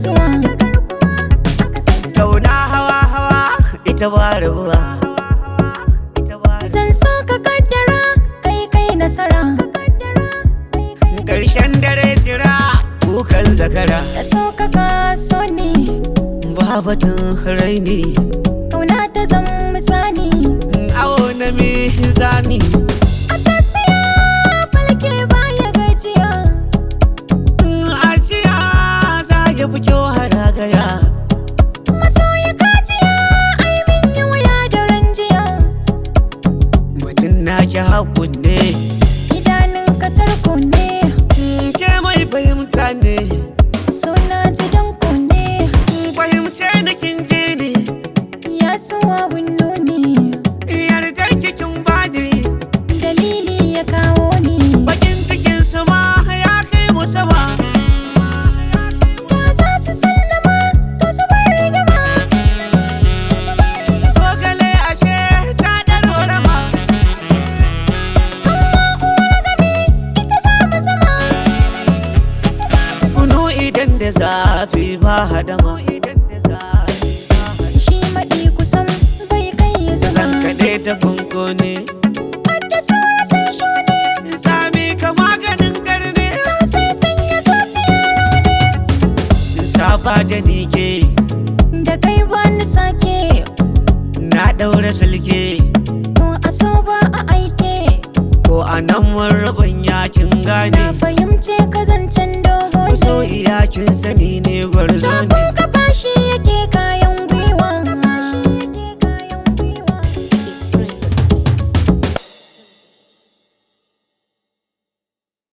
kasuwa. Kauna hawa ita ba rabuwa. Zan so ka kaddara kai nasara. Ƙarshen dare jira kukan zakara. Da so ka kaso ne Babatun raini. kauna ta zama tsani. Awo na mizani. A tafiya falke baya gajiya. Ajiya za ya fi kyau haragaya. Masoyi kajiya ai min yi wuya da ranjiya. Mutum na ki hakun ne. Idanun ka tarko ne. Ke mai fahimta ne. Suna ji danko ne. Fahimce ni kin je ni. Ya tsuwa winno ne. Yardar kikin bani. Dalili ya kawo ni. Bakin cikin su ma ya kai mu sama. Da za su sallama to su bar rigima. Zogale ashe ta ɗaro rama. Amma uwar gami ita za mu zama. Kunu idan da zafi ba hadama. Shi maɗi kusan bai kai ya Zan zama. kaɗe ta kunkune. Hadda saura sai shone. Sami ka maganin garne. Sai sanya zuciya rauni. Saba da ni ke. Da kai ba ni sake. Na ɗaura sulke. Ko a so ba a aike. Ko a nan mun rabin yakin gane. Na fahimce ka zancen dogo ne. Masoyiya kin sani ne gwarzo ne.